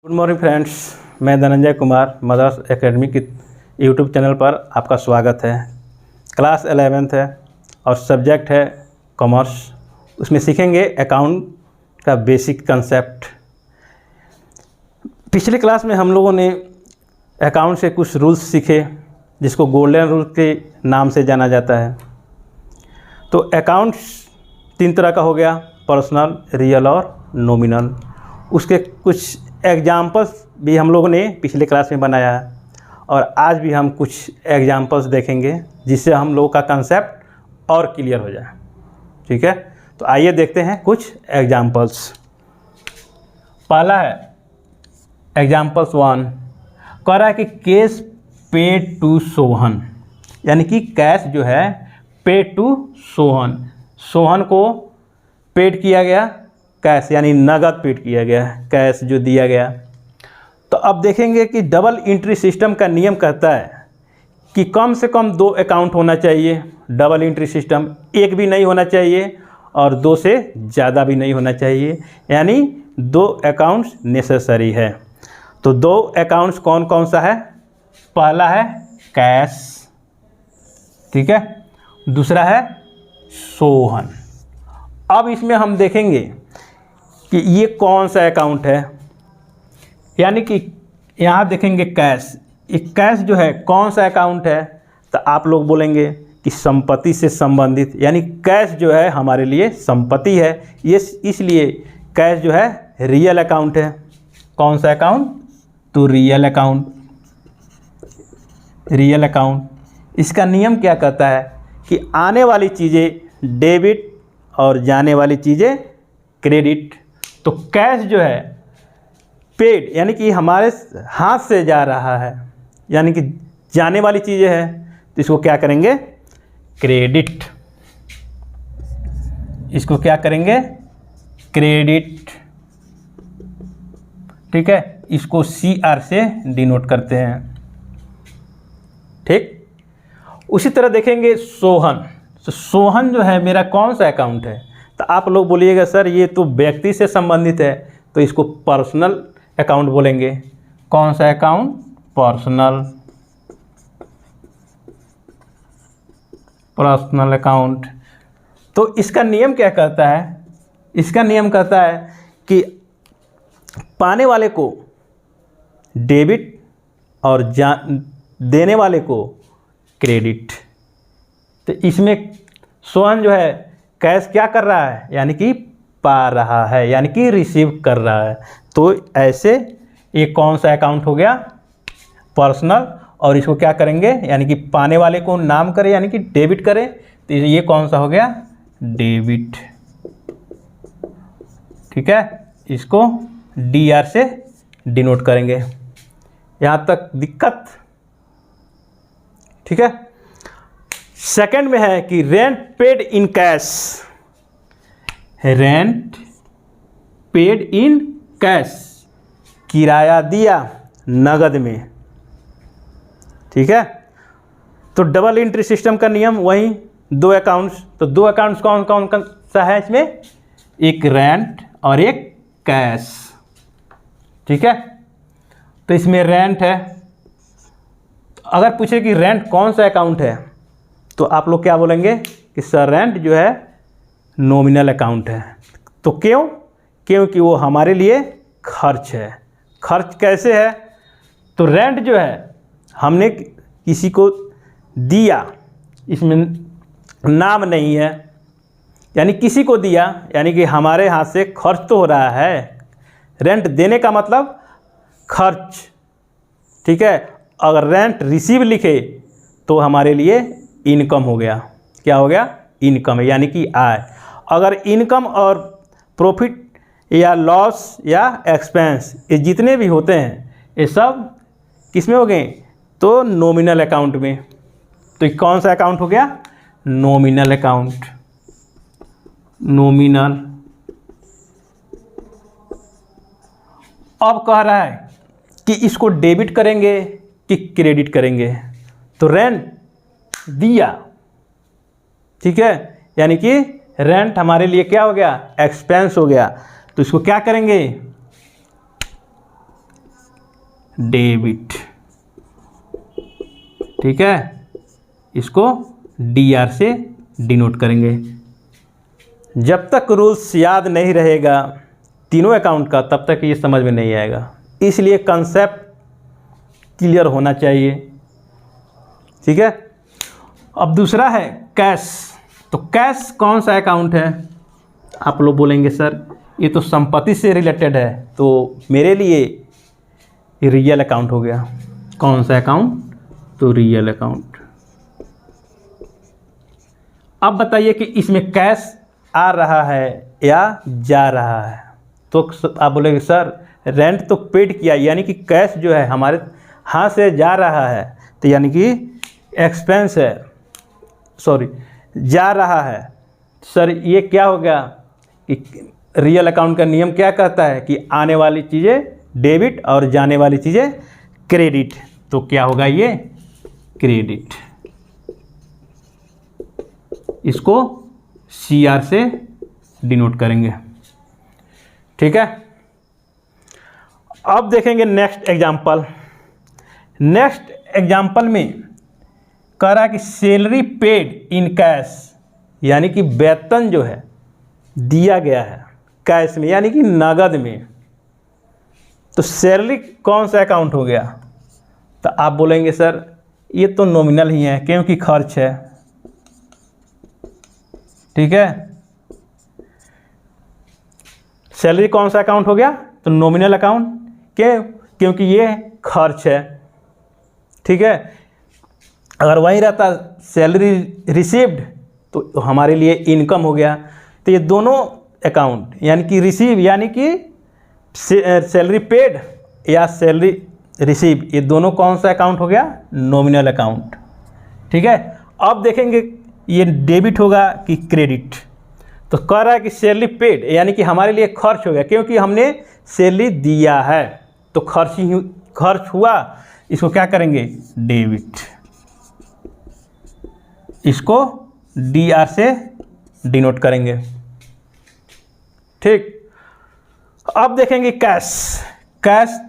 Good morning friends, मैं Dhananjay Kumar mother's academy की YouTube channel पर आपका स्वागत है। क्लास 11th है और सब्जेक्ट है कॉमर्स। उसमें सीखेंगे अकाउंट का बेसिक कंसेप्ट। पिछले क्लास में हम लोगों ने अकाउंट से कुछ रूल्स सीखे जिसको गोल्डन रूल के नाम से जाना जाता है। तो अकाउंट्स 3 तरह का हो गया, पर्सनल, रियल और नॉमिनल। उसके कुछ एग्जाम्पल्स भी हम लोगों ने पिछले क्लास में बनाया है और आज भी हम कुछ एग्जाम्पल्स देखेंगे जिससे हम लोगों का कंसेप्ट और क्लियर हो जाए। ठीक है, तो आइए देखते हैं कुछ एग्जाम्पल्स। पहला है एग्जाम्पल्स 1, कह रहा है कि कैश पेड टू सोहन, यानी कि कैश जो है पेड टू सोहन, सोहन को पेड किया गया, कैश यानी नगद पेड किया गया, कैश जो दिया गया। तो अब देखेंगे कि डबल एंट्री सिस्टम का नियम कहता है कि कम से कम 2 अकाउंट होना चाहिए। डबल एंट्री सिस्टम, एक भी नहीं होना चाहिए और 2 से ज़्यादा भी नहीं होना चाहिए, यानी 2 अकाउंट्स नेसेसरी है। तो 2 अकाउंट्स कौन कौन सा है? पहला है कैश, ठीक है, दूसरा है सोहन। अब इसमें हम देखेंगे कि ये कौन सा अकाउंट है, यानी कि यहाँ देखेंगे कैश। ये कैश जो है कौन सा अकाउंट है? तो आप लोग बोलेंगे कि संपत्ति से संबंधित, यानी कैश जो है हमारे लिए संपत्ति है, ये इसलिए कैश जो है रियल अकाउंट है। कौन सा अकाउंट? तो रियल अकाउंट। रियल अकाउंट इसका नियम क्या कहता है कि आने वाली चीज़ें डेबिट और जाने वाली चीज़ें क्रेडिट। तो कैश जो है पेड, यानी कि हमारे हाथ से जा रहा है, यानी कि जाने वाली चीज़ें हैं, तो इसको क्या करेंगे? क्रेडिट। इसको क्या करेंगे? क्रेडिट। ठीक है, इसको CR से डिनोट करते हैं। ठीक, उसी तरह देखेंगे सोहन। तो सोहन जो है मेरा कौन सा अकाउंट है? तो आप लोग बोलिएगा सर ये तो व्यक्ति से संबंधित है, तो इसको पर्सनल अकाउंट बोलेंगे। कौन सा अकाउंट? पर्सनल। Personal account. तो इसका नियम क्या कहता है? इसका नियम कहता है कि पाने वाले को डेबिट और देने वाले को क्रेडिट। तो इसमें सोहन जो है कैश क्या कर रहा है, यानी कि पा रहा है, यानी कि रिसीव कर रहा है। तो ऐसे ये कौन सा अकाउंट हो गया? पर्सनल। और इसको क्या करेंगे, यानी कि पाने वाले को नाम करें, यानी कि डेबिट करें, तो ये कौन सा हो गया? डेबिट। ठीक है, इसको DR से डिनोट करेंगे। यहाँ तक दिक्कत? ठीक है। सेकंड में है कि rent paid in cash. Rent paid in cash, किराया दिया नगद में। ठीक है, तो डबल एंट्री सिस्टम का नियम वही 2 अकाउंट्स। तो 2 अकाउंट्स कौन कौन सा है इसमें? एक रेंट और एक कैश। ठीक है, तो इसमें रेंट है। अगर पूछे कि रेंट कौन सा अकाउंट है, तो आप लोग क्या बोलेंगे कि सर रेंट जो है नॉमिनल अकाउंट है। तो क्यों? क्योंकि वो हमारे लिए खर्च है। खर्च कैसे है? तो रेंट जो है हमने किसी को दिया, इसमें नाम नहीं है, यानी किसी को दिया, यानी कि हमारे हाथ से खर्च तो हो रहा है। रेंट देने का मतलब खर्च। ठीक है, अगर रेंट रिसीव लिखे तो हमारे लिए इनकम हो गया। क्या हो गया? इनकम है, यानी कि आय। अगर इनकम और प्रॉफिट या लॉस या एक्सपेंस ये जितने भी होते हैं ये सब किस में हो गए? तो नॉमिनल अकाउंट में। तो ये कौन सा अकाउंट हो गया? Nominal account. नॉमिनल। अब कह रहा है कि इसको डेबिट करेंगे कि क्रेडिट करेंगे। तो रेंट दिया, ठीक है, यानी कि रेंट हमारे लिए क्या हो गया? एक्सपेंस हो गया। तो इसको क्या करेंगे? डेबिट, ठीक है, इसको DR से डिनोट करेंगे। जब तक रूल्स याद नहीं रहेगा तीनों अकाउंट का तब तक ये समझ में नहीं आएगा, इसलिए कंसेप्ट क्लियर होना चाहिए, ठीक है। अब दूसरा है कैश। तो कैश कौन सा अकाउंट है? आप लोग बोलेंगे सर ये तो संपत्ति से रिलेटेड है, तो मेरे लिए रियल अकाउंट हो गया। कौन सा अकाउंट? तो रियल अकाउंट। अब बताइए कि इसमें कैश आ रहा है या जा रहा है? तो आप बोलेंगे सर रेंट तो पेड किया, यानी कि कैश जो है हमारे हाथ से जा रहा है, तो यानी कि एक्सपेंस है, सॉरी जा रहा है। सर ये क्या हो गया कि रियल अकाउंट का नियम क्या कहता है कि आने वाली चीज़ें डेबिट और जाने वाली चीज़ें क्रेडिट। तो क्या होगा ये? क्रेडिट। इसको CR से डिनोट करेंगे, ठीक है। अब देखेंगे नेक्स्ट एग्जांपल। नेक्स्ट एग्जांपल में कह रहा है कि सैलरी पेड इन कैश, यानी कि वेतन जो है दिया गया है कैश में, यानी कि नगद में। तो सैलरी कौन सा अकाउंट हो गया? तो आप बोलेंगे सर ये तो नॉमिनल ही है क्योंकि खर्च है, ठीक है। सैलरी कौन सा अकाउंट हो गया? तो नॉमिनल अकाउंट। क्योंकि ये खर्च है, ठीक है। अगर वही रहता सैलरी रिसीव्ड तो हमारे लिए इनकम हो गया। तो ये दोनों अकाउंट यानी कि रिसीव यानी कि सैलरी पेड या सैलरी रिसीव, ये दोनों कौन सा अकाउंट हो गया? नॉमिनल अकाउंट, ठीक है। अब देखेंगे ये डेबिट होगा कि क्रेडिट। तो कह रहा है कि सैलरी पेड यानी कि हमारे लिए खर्च हो गया क्योंकि हमने सैलरी दिया है, तो खर्च हुआ। इसको क्या करेंगे? डेबिट। इसको DR से डिनोट करेंगे, ठीक। अब देखेंगे कैश। कैश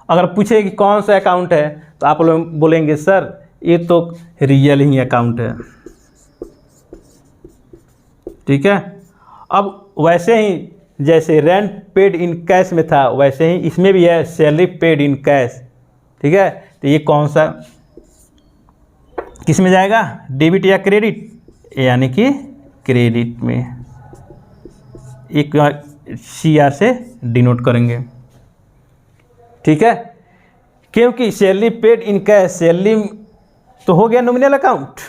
अगर पूछे कि कौन सा अकाउंट है तो आप लोग बोलेंगे सर ये तो रियल ही अकाउंट है, ठीक है। अब वैसे ही जैसे रेंट पेड इन कैश में था वैसे ही इसमें भी है सैलरी पेड इन कैश, ठीक है। तो ये कौन सा किस में जाएगा? डेबिट या क्रेडिट? यानी कि क्रेडिट में। एक CR से डिनोट करेंगे, ठीक है। क्योंकि salary paid in cash, salary तो हो गया नॉमिनल अकाउंट,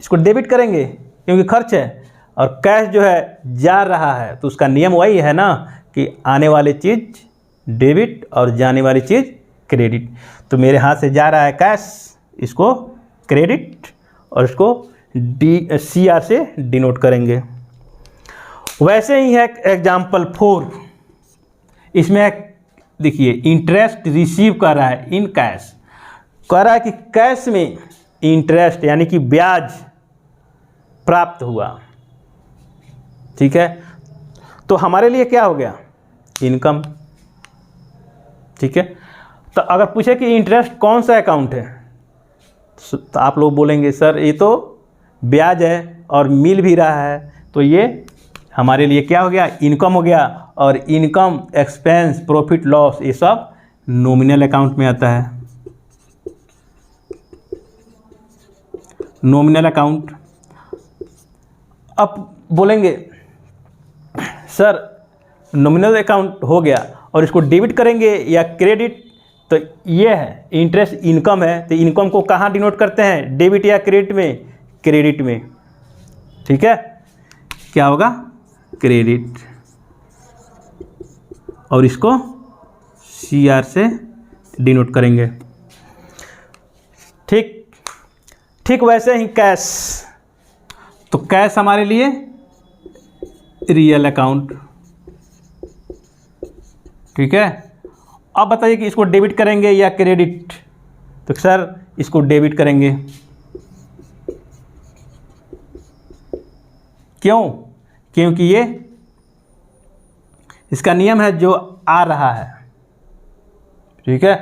इसको डेबिट करेंगे क्योंकि खर्च है। और कैश जो है जा रहा है तो उसका नियम वही है ना कि आने वाली चीज़ डेबिट और जाने वाली चीज़ क्रेडिट। तो मेरे हाथ से जा रहा है कैश, इसको क्रेडिट और इसको CR से डिनोट करेंगे। वैसे ही है एग्जाम्पल 4। इसमें देखिए इंटरेस्ट रिसीव कर रहा है इन कैश। कह रहा है कि कैश में इंटरेस्ट यानी कि ब्याज प्राप्त हुआ, ठीक है। तो हमारे लिए क्या हो गया? इनकम, ठीक है। तो अगर पूछे कि इंटरेस्ट कौन सा अकाउंट है तो आप लोग बोलेंगे सर ये तो ब्याज है और मिल भी रहा है, तो ये हमारे लिए क्या हो गया? इनकम हो गया। और इनकम, एक्सपेंस, प्रॉफिट लॉस ये सब नॉमिनल अकाउंट में आता है। Nominal account. अब बोलेंगे सर नॉमिनल अकाउंट हो गया और इसको डेबिट करेंगे या क्रेडिट? तो ये है इंटरेस्ट इनकम है, तो इनकम को कहाँ डिनोट करते हैं? डेबिट या क्रेडिट में? क्रेडिट में, ठीक है। क्या होगा? क्रेडिट। और इसको CR से डिनोट करेंगे, ठीक। ठीक वैसे ही कैश। तो कैश हमारे लिए रियल अकाउंट, ठीक है। अब बताइए कि इसको डेबिट करेंगे या क्रेडिट? तो सर इसको डेबिट करेंगे। क्यों? क्योंकि ये इसका नियम है जो आ रहा है, ठीक है।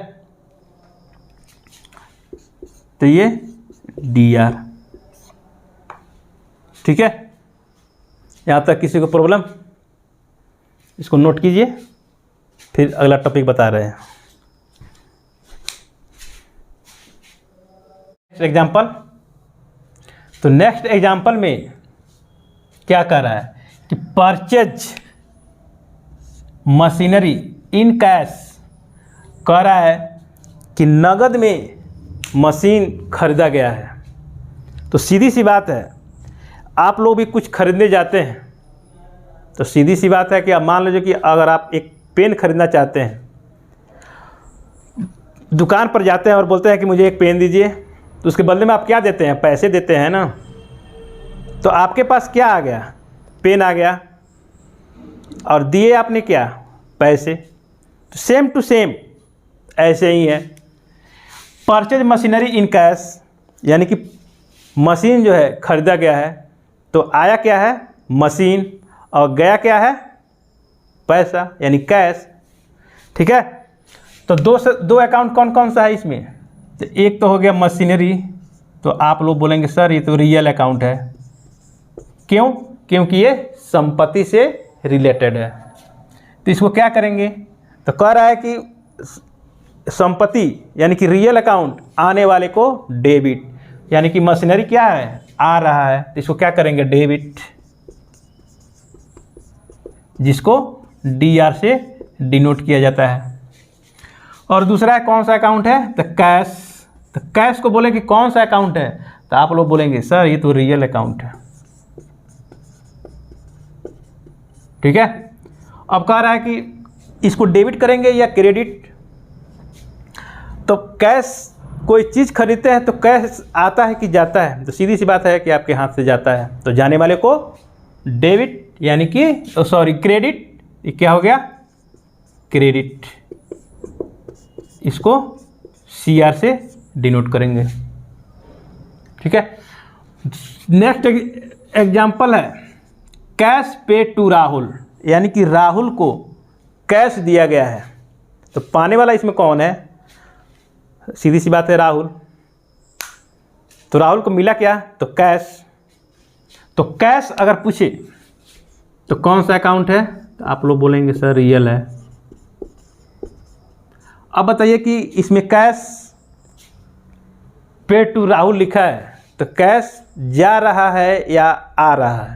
तो ये DR। ठीक है, यहाँ तक किसी को प्रॉब्लम? इसको नोट कीजिए, फिर अगला टॉपिक बता रहे हैं। एग्जाम्पल, तो नेक्स्ट एग्जाम्पल में क्या कर रहा है कि परचेज मशीनरी इन कैश, कह रहा है कि नगद में मशीन खरीदा गया है। तो सीधी सी बात है, आप लोग भी कुछ खरीदने जाते हैं तो सीधी सी बात है कि आप मान लीजिए कि अगर आप एक पेन खरीदना चाहते हैं, दुकान पर जाते हैं और बोलते हैं कि मुझे एक पेन दीजिए, तो उसके बदले में आप क्या देते हैं? पैसे देते हैं ना। तो आपके पास क्या आ गया? पेन आ गया, और दिए आपने क्या? पैसे। तो सेम टू सेम ऐसे ही है। परचेज मशीनरी इन कैश, यानी कि मशीन जो है खरीदा गया है, तो आया क्या है? मशीन, और गया क्या है? पैसा, यानी कैश। ठीक है, तो दो अकाउंट कौन कौन सा है इसमें? तो एक तो हो गया मशीनरी, तो आप लोग बोलेंगे सर ये तो रियल अकाउंट है। क्यों? क्योंकि ये संपत्ति से रिलेटेड है। तो इसको क्या करेंगे? तो कह रहा है कि संपत्ति यानी कि रियल अकाउंट आने वाले को डेबिट, यानी कि मशीनरी क्या है? आ रहा है, तो इसको क्या करेंगे? डेबिट, जिसको DR से डिनोट किया जाता है। और दूसरा कौन सा अकाउंट है? तो कैश। तो कैश को बोले कि कौन सा अकाउंट है? तो आप लोग बोलेंगे सर ये तो रियल अकाउंट है। ठीक है, अब कह रहा है कि इसको डेबिट करेंगे या क्रेडिट। तो कैश, कोई चीज़ खरीदते हैं तो कैश आता है कि जाता है? तो सीधी सी बात है कि आपके हाथ से जाता है, तो जाने वाले को डेबिट, यानी कि क्रेडिट। ये क्या हो गया? क्रेडिट। इसको CR से डिनोट करेंगे। ठीक है, नेक्स्ट एग्जाम्पल है कैश पेड टू राहुल, यानी कि राहुल को कैश दिया गया है। तो पाने वाला इसमें कौन है? सीधी सी बात है, राहुल। तो राहुल को मिला क्या? तो कैश। तो कैश अगर पूछे तो कौन सा अकाउंट है? तो आप लोग बोलेंगे सर रियल है। अब बताइए कि इसमें कैश पेड टू राहुल लिखा है, तो कैश जा रहा है या आ रहा है?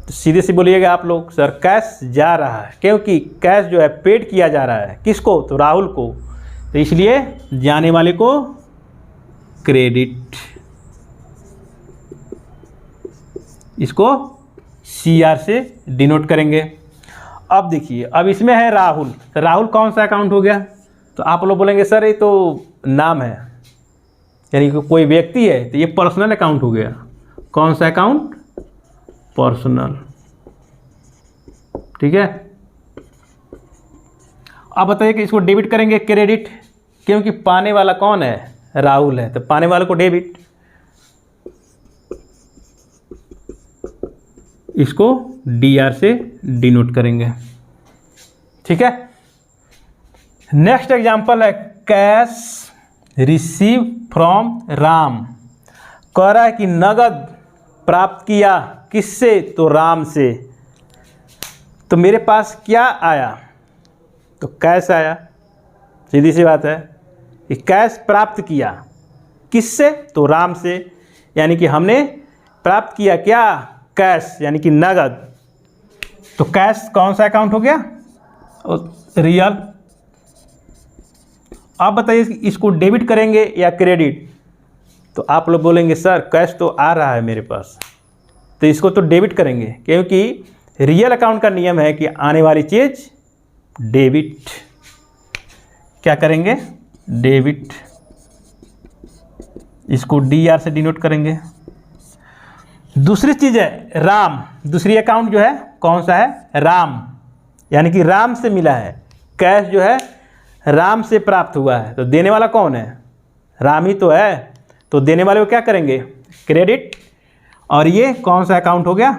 तो सीधे से बोलिएगा आप लोग सर कैश जा रहा है, क्योंकि कैश जो है पेड किया जा रहा है। किसको? तो राहुल को, तो इसलिए जाने वाले को क्रेडिट। इसको CR से डिनोट करेंगे। अब देखिए, अब इसमें है राहुल। तो राहुल कौन सा अकाउंट हो गया? तो आप लोग बोलेंगे सर ये तो नाम है, यानी कि कोई व्यक्ति है, तो ये पर्सनल अकाउंट हो गया। कौन सा अकाउंट? पर्सनल। ठीक है, अब बताइए कि इसको डेबिट करेंगे क्रेडिट, क्योंकि पाने वाला कौन है? राहुल है, तो पाने वाले को डेबिट। इसको DR से डिनोट करेंगे। ठीक है, नेक्स्ट एग्जांपल है कैश रिसीव फ्रॉम राम। कह रहा है कि नगद प्राप्त किया किससे? तो राम से। तो मेरे पास क्या आया? तो कैश आया। सीधी सी बात है कि कैश प्राप्त किया किससे? तो राम से, यानी कि हमने प्राप्त किया क्या? कैश, यानी कि नगद। तो कैश कौन सा अकाउंट हो गया? रियल। आप बताइए इसको डेबिट करेंगे या क्रेडिट? तो आप लोग बोलेंगे सर कैश तो आ रहा है मेरे पास, तो इसको तो डेबिट करेंगे, क्योंकि रियल अकाउंट का नियम है कि आने वाली चीज़ डेबिट। क्या करेंगे? डेबिट। इसको DR से डिनोट करेंगे। दूसरी चीज़ है राम। दूसरी अकाउंट जो है कौन सा है? राम, यानी कि राम से मिला है। कैश जो है राम से प्राप्त हुआ है, तो देने वाला कौन है? राम ही तो है, तो देने वाले को क्या करेंगे? क्रेडिट। और ये कौन सा अकाउंट हो गया?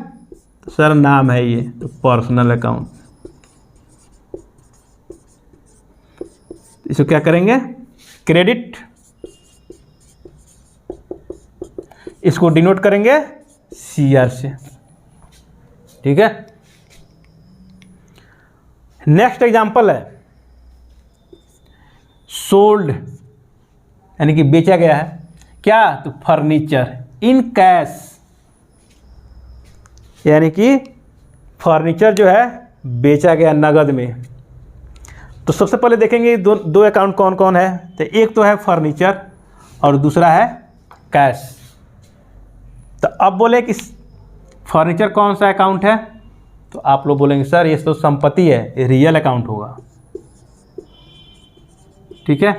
सर नाम है ये, तो पर्सनल अकाउंट। इसको क्या करेंगे? क्रेडिट। इसको डिनोट करेंगे CR से। ठीक है, नेक्स्ट एग्जांपल है सोल्ड, यानी कि बेचा गया है क्या, तो फर्नीचर इन कैश, यानी कि फर्नीचर जो है बेचा गया नगद में। तो सबसे पहले देखेंगे दो अकाउंट कौन कौन है। तो एक तो है फर्नीचर और दूसरा है कैश। तो अब बोले कि फर्नीचर कौन सा अकाउंट है, तो आप लोग बोलेंगे सर ये तो संपत्ति है, ये रियल अकाउंट होगा। ठीक है,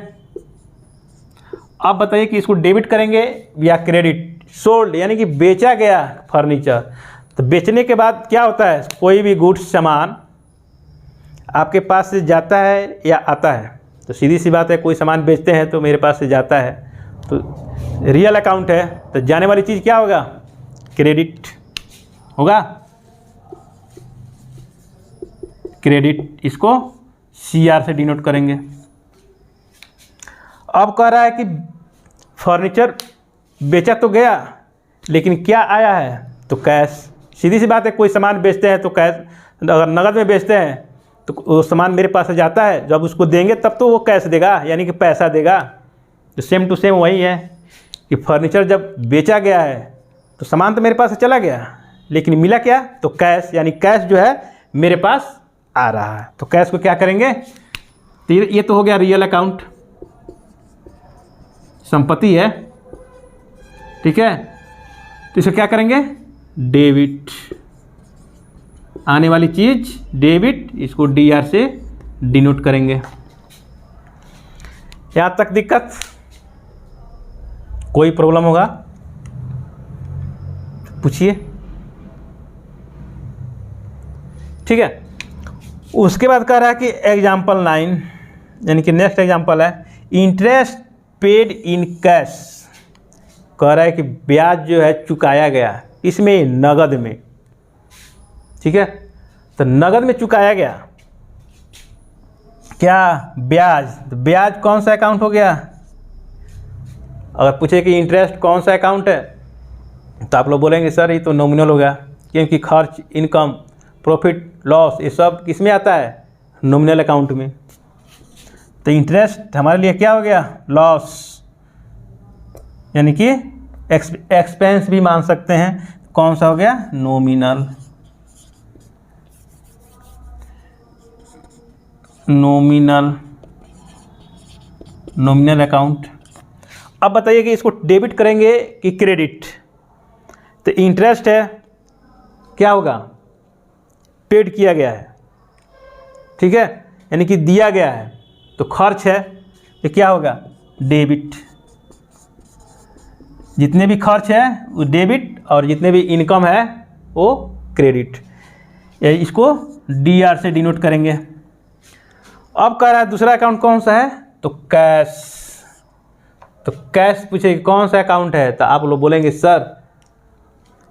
अब बताइए कि इसको डेबिट करेंगे या क्रेडिट। सोल्ड यानी कि बेचा गया फर्नीचर, तो बेचने के बाद क्या होता है, कोई भी गुड्स सामान आपके पास से जाता है या आता है। तो सीधी सी बात है, कोई सामान बेचते हैं तो मेरे पास से जाता है, तो रियल अकाउंट है, तो जाने वाली चीज़ क्या होगा, क्रेडिट होगा। क्रेडिट, इसको CR से डिनोट करेंगे। अब कह रहा है कि फर्नीचर बेचा तो गया लेकिन क्या आया है, तो कैश। सीधी सी बात है, कोई सामान बेचते हैं तो कैश, अगर नगद में बेचते हैं तो वो सामान मेरे पास से जाता है, जब उसको देंगे तब तो वो कैश देगा, यानी कि पैसा देगा। तो सेम टू सेम वही है कि फर्नीचर जब बेचा गया है तो सामान तो मेरे पास से चला गया, लेकिन मिला क्या, तो कैश, यानी कैश जो है मेरे पास आ रहा है। तो कैश को क्या करेंगे, तो ये तो हो गया रियल अकाउंट, संपत्ति है। ठीक है, तो इसे क्या करेंगे, डेबिट, आने वाली चीज डेबिट, इसको DR से डिनोट करेंगे। यहां तक दिक्कत, कोई प्रॉब्लम होगा पूछिए। ठीक है, उसके बाद कह रहा है कि एग्जाम्पल 9, यानी कि नेक्स्ट एग्जाम्पल है इंटरेस्ट पेड इन कैश। कह रहा है कि ब्याज जो है चुकाया गया, इसमें नगद में। ठीक है, तो नगद में चुकाया गया क्या, ब्याज। तो ब्याज कौन सा अकाउंट हो गया, अगर पूछे कि इंटरेस्ट कौन सा अकाउंट है, तो आप लोग बोलेंगे सर ये तो नॉमिनल हो गया, क्योंकि खर्च, इनकम, प्रॉफिट, लॉस ये सब किस में आता है, नॉमिनल अकाउंट में। तो इंटरेस्ट हमारे लिए क्या हो गया, लॉस, यानी कि एक्सपेंस भी मान सकते हैं। कौन सा हो गया, नॉमिनल। Nominal account. अब बताइए कि इसको डेबिट करेंगे कि क्रेडिट। तो इंटरेस्ट है, क्या होगा, पेड किया गया है। ठीक है, यानी कि दिया गया है, तो खर्च है, तो क्या होगा, डेबिट। जितने भी खर्च है वो डेबिट, और जितने भी इनकम है वो क्रेडिट। इसको DR से डिनोट करेंगे। अब कह रहा है दूसरा अकाउंट कौन सा है, तो कैश। तो कैश पूछे कौन सा अकाउंट है, तो आप लोग बोलेंगे सर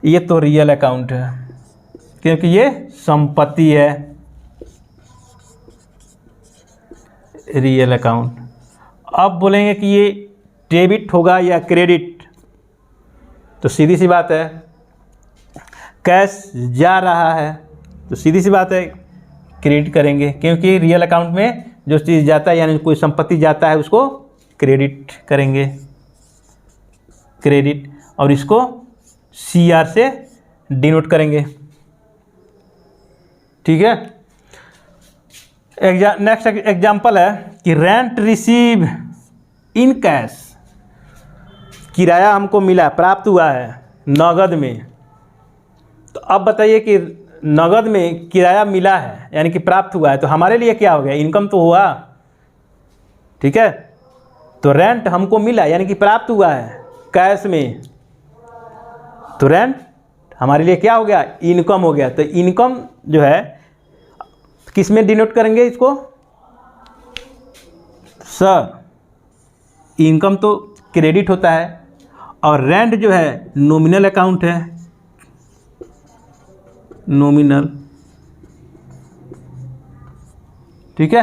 ये तो रियल अकाउंट है, क्योंकि ये संपत्ति है, रियल अकाउंट। अब बोलेंगे कि ये डेबिट होगा या क्रेडिट, तो सीधी सी बात है, कैश जा रहा है तो सीधी सी बात है क्रेडिट करेंगे, क्योंकि रियल अकाउंट में जो चीज़ जाता है, यानी कोई संपत्ति जाता है, उसको क्रेडिट करेंगे, क्रेडिट। और इसको CR से डिनोट करेंगे। ठीक है, नेक्स्ट एग्जांपल है कि रेंट रिसीव इन कैश। किराया हमको मिला, प्राप्त हुआ है नगद में। तो अब बताइए कि नगद में किराया मिला है, यानी कि प्राप्त हुआ है, तो हमारे लिए क्या हो गया, इनकम तो हुआ। ठीक है, तो रेंट हमको मिला, यानी कि प्राप्त हुआ है कैश में, तो रेंट हमारे लिए क्या हो गया, इनकम हो गया। तो इनकम जो है किस में डिनोट करेंगे इसको, सर इनकम तो क्रेडिट होता है, और रेंट जो है नॉमिनल अकाउंट है, नॉमिनल। ठीक है,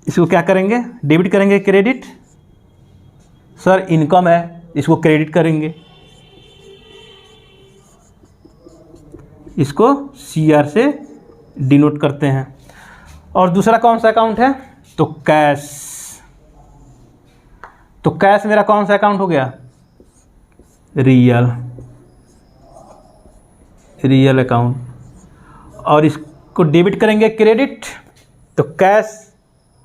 इसको क्या करेंगे, डेबिट करेंगे, क्रेडिट। सर इनकम है इसको क्रेडिट करेंगे, इसको CR से डिनोट करते हैं। और दूसरा कौन सा अकाउंट है, तो कैश। तो कैश मेरा कौन सा अकाउंट हो गया, रियल अकाउंट। और इसको डेबिट करेंगे क्रेडिट। तो कैश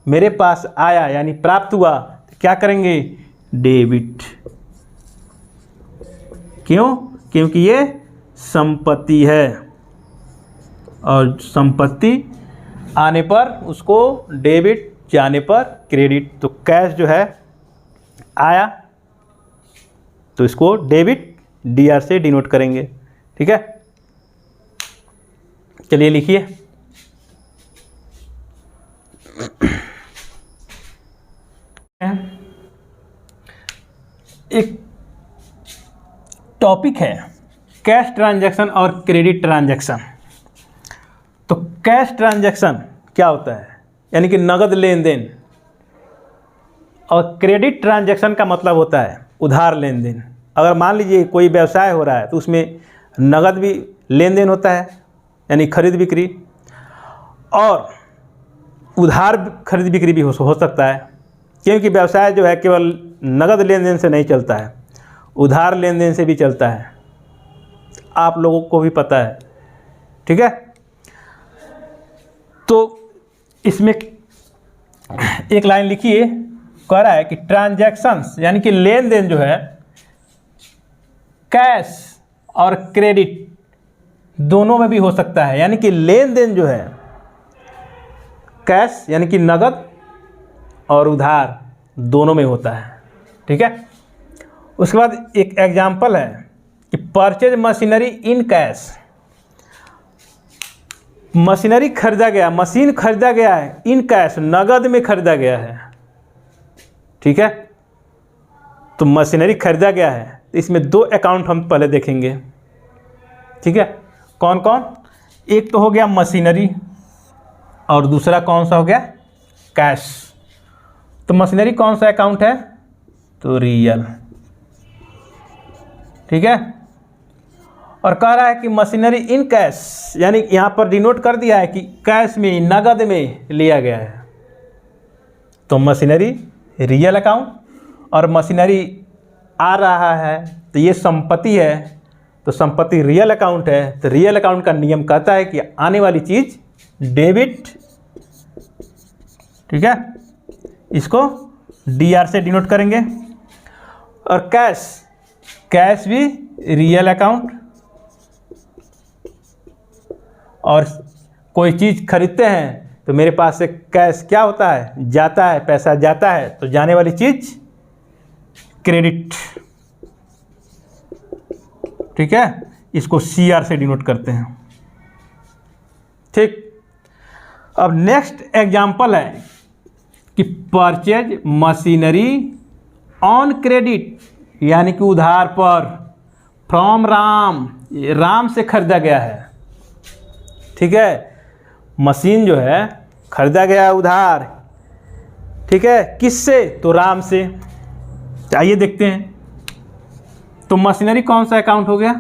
मेरे पास आया यानी प्राप्त हुआ, तो क्या करेंगे, डेबिट। क्यों, क्योंकि ये संपत्ति है और संपत्ति आने पर उसको डेबिट, जाने पर क्रेडिट। तो कैश जो है आया तो इसको डेबिट DR से डिनोट करेंगे। ठीक है, चलिए लिखिए। एक टॉपिक है कैश ट्रांजैक्शन और क्रेडिट ट्रांजैक्शन। तो कैश ट्रांजैक्शन क्या होता है, यानी कि नगद लेन देन। और क्रेडिट ट्रांजैक्शन का मतलब होता है उधार लेन देन। अगर मान लीजिए कोई व्यवसाय हो रहा है तो उसमें नगद भी लेन देन होता है, यानी खरीद बिक्री, और उधार खरीद बिक्री भी हो सकता है। क्योंकि व्यवसाय जो है केवल नगद लेन देन से नहीं चलता है, उधार लेन देन से भी चलता है, आप लोगों को भी पता है। ठीक है, तो इसमें एक लाइन लिखिए, कह रहा है कि ट्रांजैक्शंस यानी कि लेन देन जो है कैश और क्रेडिट दोनों में भी हो सकता है। यानी कि लेन देन जो है कैश यानी कि नगद और उधार दोनों में होता है। ठीक है, उसके बाद एक एग्जाम्पल है कि purchase machinery in cash. Machinery खरीदा गया, मशीन खरीदा गया है इन कैश, नगद में खरीदा गया है। ठीक है, तो मशीनरी खरीदा गया है, तो इसमें दो अकाउंट हम पहले देखेंगे। ठीक है, कौन कौन, एक तो हो गया मशीनरी और दूसरा कौन सा हो गया, कैश। तो मशीनरी कौन सा अकाउंट है, तो रियल। ठीक है, और कह रहा है कि मशीनरी इन कैश, यानी यहाँ पर डिनोट कर दिया है कि कैश में, नगद में लिया गया है। तो मशीनरी रियल अकाउंट, और मशीनरी आ रहा है तो ये संपत्ति है, तो संपत्ति रियल अकाउंट है। तो रियल अकाउंट का नियम कहता है कि आने वाली चीज़ डेबिट। ठीक है, इसको DR से डिनोट करेंगे। और कैश, कैश भी रियल अकाउंट, और कोई चीज़ खरीदते हैं तो मेरे पास से कैश क्या होता है, जाता है, पैसा जाता है, तो जाने वाली चीज़ क्रेडिट। ठीक है, इसको CR से डिनोट करते हैं। ठीक, अब नेक्स्ट एग्जाम्पल है कि परचेज मशीनरी ऑन क्रेडिट, यानी कि उधार पर, फ्रॉम राम, राम से खरीदा गया है। ठीक है, मशीन जो है खरीदा गया उधार। ठीक है, किससे, तो राम से। आइए देखते हैं। तो मशीनरी कौन सा अकाउंट हो गया,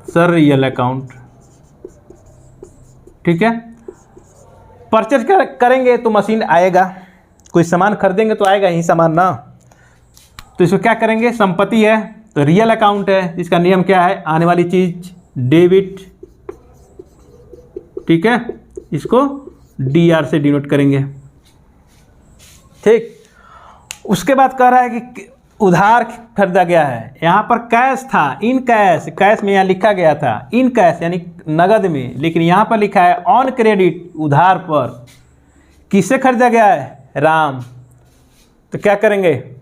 सर रियल अकाउंट। ठीक है, परचेज करेंगे तो मशीन आएगा, कोई सामान खरीदेंगे तो आएगा ही सामान ना। तो इसको क्या करेंगे, संपत्ति है तो रियल अकाउंट है, इसका नियम क्या है, आने वाली चीज डेबिट। ठीक है, इसको DR से डिनोट करेंगे। ठीक, उसके बाद कह रहा है कि उधार खरीदा गया है, यहाँ पर कैश था, इन कैश, कैश में यहाँ लिखा गया था इन कैश यानी नगद में, लेकिन यहाँ पर लिखा है ऑन क्रेडिट, उधार पर। किससे खरीदा गया है, राम। तो क्या करेंगे,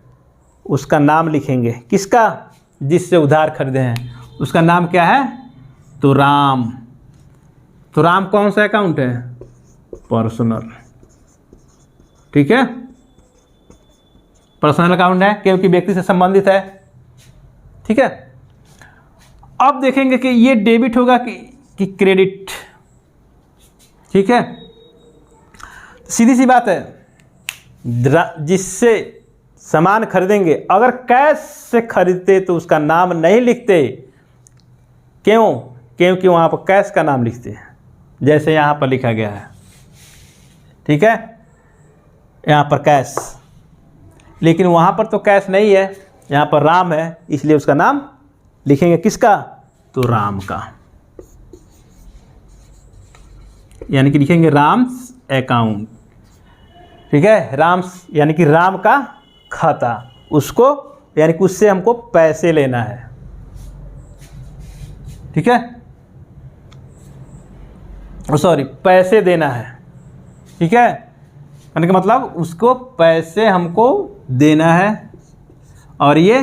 उसका नाम लिखेंगे, किसका, जिससे उधार खरीदे हैं, उसका नाम क्या है, तो राम। तो राम कौन सा अकाउंट है, पर्सनल। ठीक है, पर्सनल अकाउंट है क्योंकि व्यक्ति से संबंधित है। ठीक है, अब देखेंगे कि ये डेबिट होगा कि क्रेडिट। ठीक है, सीधी सी बात है, जिससे सामान खरीदेंगे, अगर कैश से खरीदते तो उसका नाम नहीं लिखते। क्यों? क्योंकि वहाँ पर कैश का नाम लिखते हैं, जैसे यहाँ पर लिखा गया है। ठीक है, यहाँ पर कैश, लेकिन वहाँ पर तो कैश नहीं है, यहाँ पर राम है, इसलिए उसका नाम लिखेंगे किसका? तो राम का, यानी कि लिखेंगे राम्स अकाउंट। ठीक है, राम्स यानी कि राम का खाता, उसको यानी कि उससे हमको पैसे लेना है। ठीक है, सॉरी, पैसे देना है। ठीक है, यानी कि मतलब उसको पैसे हमको देना है, और ये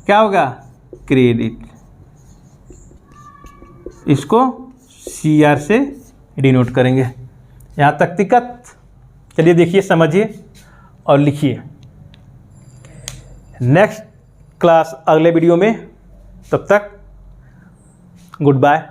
क्या होगा? क्रेडिट। इसको CR से डिनोट करेंगे। यहाँ तक दिक्कत? चलिए देखिए, समझिए और लिखिए। नेक्स्ट क्लास अगले वीडियो में, तब तक गुड बाय।